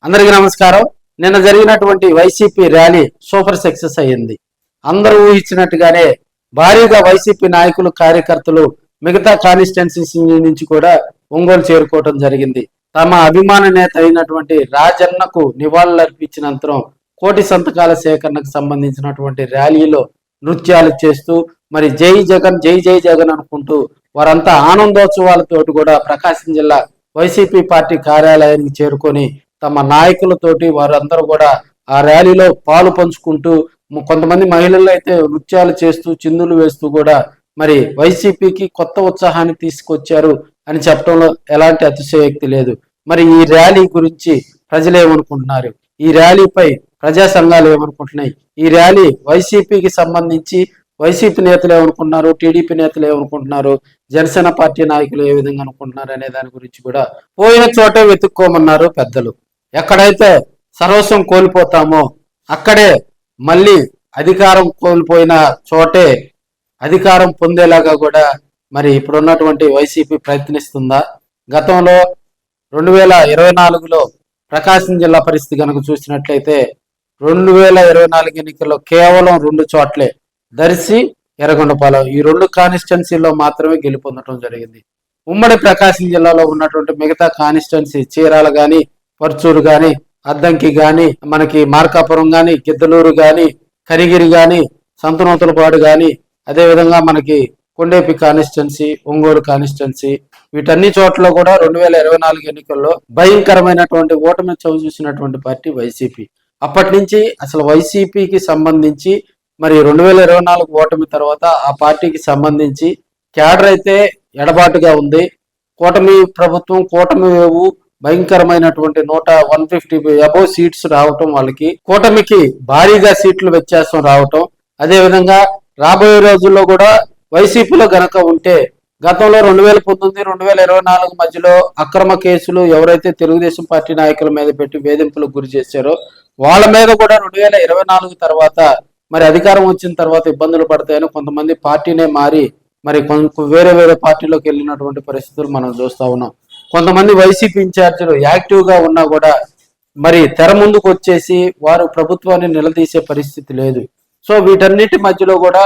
అందరికీ నమస్కారం. నిన్న జరిగినటువంటి వైసీపీ ర్యాలీ సూపర్ సక్సెస్ అయ్యింది. అందరూ ఊహించినట్టుగానే భారీగా వైసీపీ నాయకులు కార్యకర్తలు మిగతా కాన్స్టిట్యున్సీస్ నుంచి కూడా ఒంగోలు చేరుకోవడం జరిగింది. తమ అభిమాన నేత అయినటువంటి రాజన్నకు నివాళులర్పించినంతరం కోటి సంతకాల సేకరణకు సంబంధించినటువంటి ర్యాలీలో నృత్యాలు చేస్తూ మరి జై జగన్ జై జై జగన్ అనుకుంటూ వారంతా ఆనందోత్సవాలతోటి కూడా ప్రకాశం జిల్లా వైసీపీ పార్టీ కార్యాలయానికి చేరుకొని తమ నాయకులతోటి వారందరూ కూడా ఆ ర్యాలీలో పాలు పంచుకుంటూ కొంతమంది మహిళలు అయితే నృత్యాలు చేస్తూ చిందులు వేస్తూ కూడా మరి వైసీపీకి కొత్త ఉత్సాహాన్ని తీసుకొచ్చారు అని చెప్పడంలో ఎలాంటి అతిశయోక్తి లేదు. మరి ఈ ర్యాలీ గురించి ప్రజలు ఏమనుకుంటున్నారు, ఈ ర్యాలీపై ప్రజా సంఘాలు ఏమనుకుంటున్నాయి, ఈ ర్యాలీ వైసీపీకి సంబంధించి వైసీపీ నేతలు ఏమనుకుంటున్నారు, టీడీపీ నేతలు ఏమనుకుంటున్నారు, జనసేన పార్టీ నాయకులు ఏ విధంగా అనుకుంటున్నారు అనే దాని గురించి కూడా పోయిన చోటే వెతుక్కోమన్నారు పెద్దలు. ఎక్కడైతే సర్వస్వం కోల్పోతామో అక్కడే మళ్ళీ అధికారం కోల్పోయిన చోటే అధికారం పొందేలాగా కూడా మరి ఇప్పుడున్నటువంటి వైసీపీ ప్రయత్నిస్తుందా? గతంలో 2024లో ప్రకాశం జిల్లా పరిస్థితి కనుక చూసినట్లయితే 2024 ఎన్నికల్లో కేవలం 2 చోట్లే దర్శి, ఎర్రగొండపాలెం ఈ 2 కాన్స్టిట్యున్సీల్లో మాత్రమే గెలుపొందడం జరిగింది. ఉమ్మడి ప్రకాశం జిల్లాలో ఉన్నటువంటి మిగతా కాన్స్టిట్యున్సీ చీరాల గాని, పర్చూరు గాని, అద్దంకి గాని, మనకి మార్కాపురం గాని, గిద్దలూరు గాని, కనిగిరి గాని, సంతనూతలపాడు గాని, అదేవిధంగా మనకి కొండేపి కాన్స్టిట్యున్సీ, ఒంగోలు కాన్స్టిట్యున్సీ వీటన్ని చోట్ల కూడా 2024 ఎన్నికల్లో భయంకరమైనటువంటి ఓటమి చవి చూసినటువంటి పార్టీ వైసీపీ. అప్పటి నుంచి అసలు వైసీపీకి సంబంధించి మరి 2024 ఓటమి తర్వాత ఆ పార్టీకి సంబంధించి క్యాడర్ అయితే ఎడబాటుగా ఉంది. కూటమి ప్రభుత్వం, కూటమి వేవు భయంకరమైనటువంటి 150 అబోవ్ సీట్స్ రావటం, వాళ్ళకి కూటమికి భారీగా సీట్లు వ్యత్యాసం రావటం, అదేవిధంగా రాబోయే రోజుల్లో కూడా వైసీపీలో గనక ఉంటే గతంలో 2019, 2024 మధ్యలో అక్రమ కేసులు ఎవరైతే తెలుగుదేశం పార్టీ నాయకుల మీద పెట్టి వేధింపులకు గురి చేశారో వాళ్ళ మీద కూడా 2024 తర్వాత మరి అధికారం వచ్చిన తర్వాత ఇబ్బందులు పడతాయని కొంతమంది పార్టీనే మారి మరి వేరే వేరే పార్టీలోకి వెళ్ళినటువంటి పరిస్థితులు మనం చూస్తా ఉన్నాం. కొంతమంది వైసీపీ ఇన్ఛార్జీలు యాక్టివ్ గా ఉన్నా కూడా మరి తెర ముందుకు వచ్చేసి వారు ప్రభుత్వాన్ని నిలదీసే పరిస్థితి లేదు. సో వీటన్నిటి మధ్యలో కూడా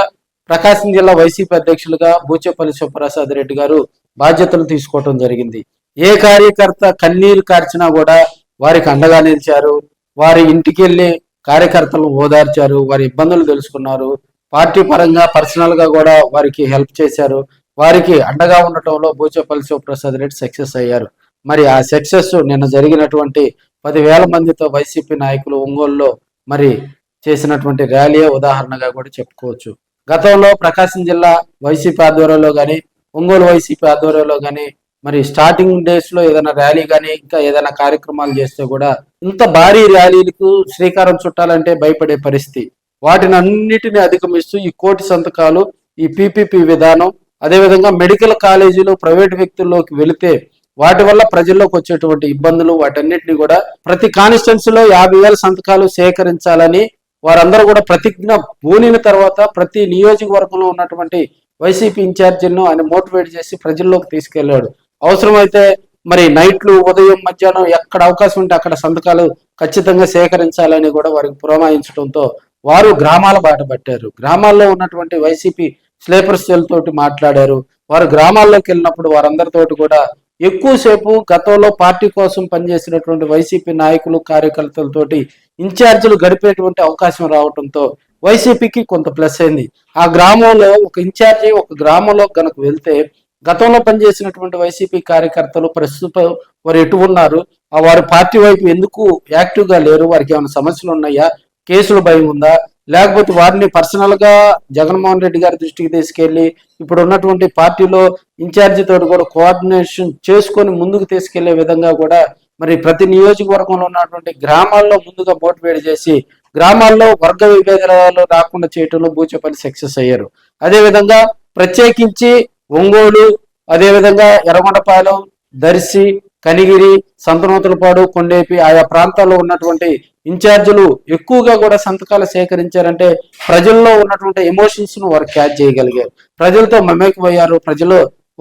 ప్రకాశం జిల్లా వైసీపీ అధ్యక్షులుగా బూచేపల్లి శివప్రసాద్ రెడ్డి గారు బాధ్యతలు తీసుకోవటం జరిగింది. ఏ కార్యకర్త కన్నీరు కార్చినా కూడా వారికి అండగా నిలిచారు. వారి ఇంటికి వెళ్ళి కార్యకర్తలను ఓదార్చారు, వారి ఇబ్బందులు తెలుసుకున్నారు. పార్టీ పరంగా పర్సనల్ గా కూడా వారికి హెల్ప్ చేశారు. వారికి అండగా ఉండటంలో బూచేపల్లి శివప్రసాద్ రెడ్డి సక్సెస్ అయ్యారు. మరి ఆ సక్సెస్ నిన్న జరిగినటువంటి 10,000 మందితో వైసీపీ నాయకులు ఒంగోలులో మరి చేసినటువంటి ర్యాలీయే ఉదాహరణగా కూడా చెప్పుకోవచ్చు. గతంలో ప్రకాశం జిల్లా వైసీపీ ఆధ్వర్యంలో కానీ, ఒంగోలు వైసీపీ ఆధ్వర్యంలో కానీ మరి స్టార్టింగ్ డేస్ లో ఏదైనా ర్యాలీ కానీ ఇంకా ఏదైనా కార్యక్రమాలు చేస్తే కూడా ఇంత భారీ ర్యాలీలకు శ్రీకారం చుట్టాలంటే భయపడే పరిస్థితి. వాటిని అన్నిటిని అధిగమిస్తూ ఈ కోటి సంతకాలు, ఈ పీపీపీ విధానం, అదేవిధంగా మెడికల్ కాలేజీలు ప్రైవేట్ వ్యక్తుల్లోకి వెళితే వాటి వల్ల ప్రజల్లోకి వచ్చేటువంటి ఇబ్బందులు వాటన్నిటిని కూడా ప్రతి కాన్స్టిట్యున్సీలో 50,000 సంతకాలు సేకరించాలని వారందరూ కూడా ప్రతిజ్ఞ పూనిన తర్వాత ప్రతి నియోజకవర్గంలో ఉన్నటువంటి వైసీపీ ఇన్ఛార్జీలను ఆయన మోటివేట్ చేసి ప్రజల్లోకి తీసుకెళ్లాడు. అవసరమైతే మరి నైట్లు, ఉదయం, మధ్యాహ్నం ఎక్కడ అవకాశం ఉంటే అక్కడ సంతకాలు ఖచ్చితంగా సేకరించాలని కూడా వారికి పురమాయించడంతో వారు గ్రామాల బాట పట్టారు. గ్రామాల్లో ఉన్నటువంటి వైసీపీ స్లీపర్ సెల్ తోటి మాట్లాడారు. వారు గ్రామాల్లోకి వెళ్ళినప్పుడు వారందరితోటి కూడా ఎక్కువసేపు గతంలో పార్టీ కోసం పనిచేసినటువంటి వైసీపీ నాయకులు, కార్యకర్తలతోటి ఇన్ఛార్జీలు గడిపేటువంటి అవకాశం రావడంతో వైసీపీకి కొంత ప్లస్ అయింది. ఆ గ్రామంలో ఒక ఇన్ఛార్జి ఒక గ్రామంలో కనుక వెళ్తే గతంలో పనిచేసినటువంటి వైసీపీ కార్యకర్తలు ప్రస్తుతం వారు ఎటు ఉన్నారు, వారి పార్టీ వైపు ఎందుకు యాక్టివ్ గా లేరు, వారికి ఏమైనా సమస్యలు ఉన్నాయా, కేసులు భయం ఉందా, లేకపోతే వారిని పర్సనల్ గా జగన్మోహన్ రెడ్డి గారి దృష్టికి తీసుకెళ్లి ఇప్పుడు ఉన్నటువంటి పార్టీలో ఇన్ఛార్జి తోటి కూడా కోఆర్డినేషన్ చేసుకొని ముందుకు తీసుకెళ్లే విధంగా కూడా మరి ప్రతి నియోజకవర్గంలో ఉన్నటువంటి గ్రామాల్లో ముందుగా మోటివేట్ చేసి గ్రామాల్లో వర్గ విభేదాలు రాకుండా చేయటంలో బూచేపల్లి సక్సెస్ అయ్యారు. అదేవిధంగా ప్రత్యేకించి ఒంగోలు, అదేవిధంగా ఎర్రగొండపాలెం, దర్శి, కనిగిరి, సంతనూతలపాడు, కొండేపి ఆయా ప్రాంతాల్లో ఉన్నటువంటి ఇన్ఛార్జీలు ఎక్కువగా కూడా సంతకాలు సేకరించారంటే ప్రజల్లో ఉన్నటువంటి ఎమోషన్స్ ను వారు క్యాచ్ చేయగలిగారు. ప్రజలతో మమేకమయ్యారు. ప్రజలు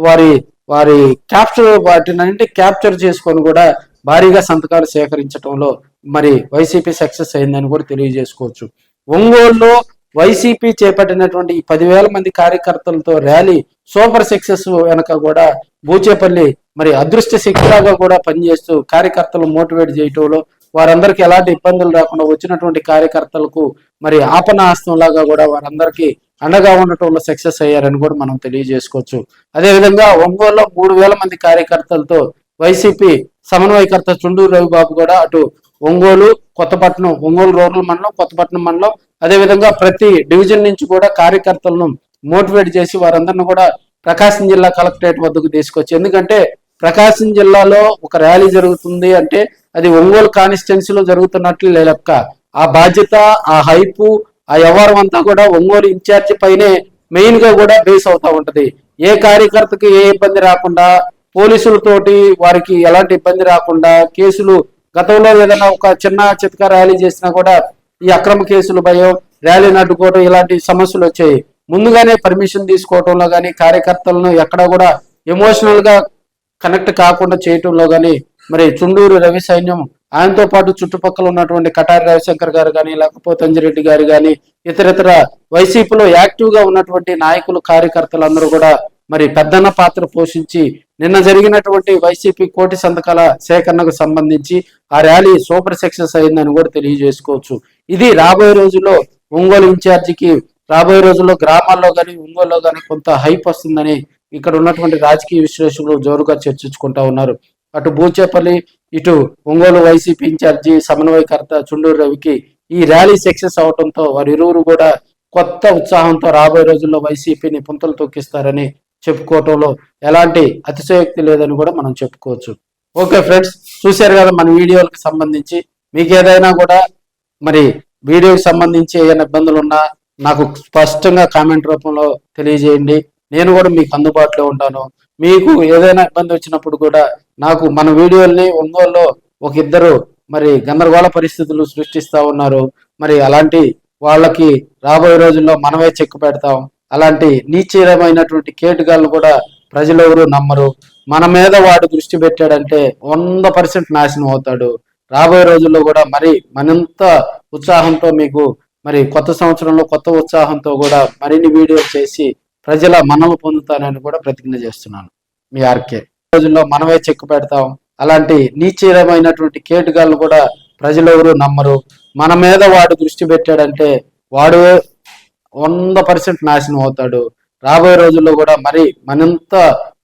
వారి వారి క్యాప్చర్ వాటిని క్యాప్చర్ చేసుకొని కూడా భారీగా సంతకాలు సేకరించడంలో మరి వైసీపీ సక్సెస్ అయిందని కూడా తెలియజేసుకోవచ్చు. ఒంగోలులో వైసీపీ చేపట్టినటువంటి ఈ 10,000 మంది కార్యకర్తలతో ర్యాలీ సూపర్ సక్సెస్ వెనక కూడా బూచేపల్లి మరి అదృష్ట శక్తిలాగా కూడా పనిచేస్తూ కార్యకర్తలు మోటివేట్ చేయటంలో వారందరికీ ఎలాంటి ఇబ్బందులు రాకుండా వచ్చినటువంటి కార్యకర్తలకు మరి ఆపనాస్తం లాగా కూడా వారందరికీ అండగా ఉండటంలో సక్సెస్ అయ్యారని కూడా మనం తెలియజేసుకోవచ్చు. అదేవిధంగా ఒంగోలులో 3,000 మంది కార్యకర్తలతో వైసీపీ సమన్వయకర్త చుండూరు రవిబాబు కూడా అటు ఒంగోలు కొత్తపట్నం, ఒంగోలు రూరల్ మండలం, కొత్తపట్నం మండలం, అదేవిధంగా ప్రతి డివిజన్ నుంచి కూడా కార్యకర్తలను మోటివేట్ చేసి వారందరిని కూడా ప్రకాశం జిల్లా కలెక్టరేట్ వద్దకు తీసుకొచ్చి, ఎందుకంటే ప్రకాశం జిల్లాలో ఒక ర్యాలీ జరుగుతుంది అంటే అది ఒంగోలు కాన్స్టిట్యున్సీలో జరుగుతున్నట్లు లెక్క. ఆ బాధ్యత, ఆ హైపు, ఆ వ్యవహారం అంతా కూడా ఒంగోలు ఇన్ఛార్జి పైనే మెయిన్ గా కూడా బేస్ అవుతా ఉంటది. ఏ కార్యకర్తకి ఏ ఇబ్బంది రాకుండా, పోలీసులతోటి వారికి ఎలాంటి ఇబ్బంది రాకుండా, కేసులు గతంలో ఏదైనా ఒక చిన్న చితక ర్యాలీ చేసినా కూడా ఈ అక్రమ కేసులు భయం, ర్యాలీని అడ్డుకోవడం ఇలాంటి సమస్యలు వచ్చాయి. ముందుగానే పర్మిషన్ తీసుకోవడంలో కానీ, కార్యకర్తలను ఎక్కడ కూడా ఎమోషనల్ గా కనెక్ట్ కాకుండా చేయటంలో కానీ మరి చుండూరు రవి సైన్యం, ఆయనతో పాటు చుట్టుపక్కల ఉన్నటువంటి కటారి రవిశంకర్ గారు కానీ, లేకపోతే అంజిరెడ్డి గారు కానీ, ఇతరితర వైసీపీలో యాక్టివ్ గా ఉన్నటువంటి నాయకులు, కార్యకర్తలందరూ కూడా మరి పెద్దన్న పాత్ర పోషించి నిన్న జరిగినటువంటి వైసీపీ కోటి సంతకాల సేకరణకు సంబంధించి ఆ ర్యాలీ సూపర్ సక్సెస్ అయిందని కూడా తెలియజేసుకోవచ్చు. ఇది రాబోయే రోజుల్లో ఒంగోలు ఇన్ఛార్జికి రాబోయే రోజుల్లో గ్రామాల్లో కానీ ఒంగోలులో కానీ కొంత హైప్ వస్తుందని ఇక్కడ ఉన్నటువంటి రాజకీయ విశ్లేషకులు జోరుగా చర్చించుకుంటా ఉన్నారు. అటు బూచేపల్లి, ఇటు ఒంగోలు వైసీపీ ఇన్ఛార్జి సమన్వయకర్త చుండూరు రవికి ఈ ర్యాలీ సక్సెస్ అవడంతో వారిరువురు కూడా కొత్త ఉత్సాహంతో రాబోయే రోజుల్లో వైసీపీని పుంతలు తొక్కిస్తారని చెప్పుకోవటంలో ఎలాంటి అతిశయోక్తి లేదని కూడా మనం చెప్పుకోవచ్చు. ఓకే ఫ్రెండ్స్, చూశారు కదా మన వీడియోలకు సంబంధించి. మీకు ఏదైనా కూడా మరి వీడియోకి సంబంధించి ఏదైనా ఇబ్బందులు ఉన్నా నాకు స్పష్టంగా కామెంట్ రూపంలో తెలియజేయండి. నేను కూడా మీకు అందుబాటులో ఉంటాను. మీకు ఏదైనా ఇబ్బంది వచ్చినప్పుడు కూడా నాకు మన వీడియోల్ని ఒంగోలులో ఒక ఇద్దరు మరి గందరగోళ పరిస్థితులు సృష్టిస్తా ఉన్నారు. మరి అలాంటి వాళ్ళకి రాబోయే రోజుల్లో మనమే చెక్ పెడతాం. అలాంటి నీచమైనటువంటి కేటుగాళ్ళు కూడా ప్రజలెవరూ నమ్మరు. మన మీద వాడు దృష్టి పెట్టాడంటే 100% నాశనం అవుతాడు. రాబోయే రోజుల్లో కూడా మరి మరింత ఉత్సాహంతో మీకు మరి కొత్త సంవత్సరంలో కొత్త ఉత్సాహంతో కూడా మరిన్ని వీడియోలు చేసి ప్రజల మనము పొందుతానని కూడా ప్రతిజ్ఞ చేస్తున్నాను. మీ ఆర్కే. రోజుల్లో మనమే చెక్ పెడతాం. అలాంటి నీచమైనటువంటి కేటుగాళ్ళు కూడా ప్రజలెవరూ నమ్మరు. మన మీద వాడు దృష్టి పెట్టాడంటే వాడు 100% నాశనం అవుతాడు. రాబోయే రోజుల్లో కూడా మరి మరింత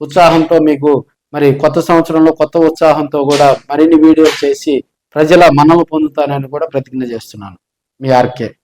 ఉత్సాహంతో మీకు మరి కొత్త సంవత్సరంలో కొత్త ఉత్సాహంతో కూడా మరిన్ని వీడియోలు చేసి ప్రజల మనము పొందుతానని కూడా ప్రతిజ్ఞ చేస్తున్నాను. మీ ఆర్కే.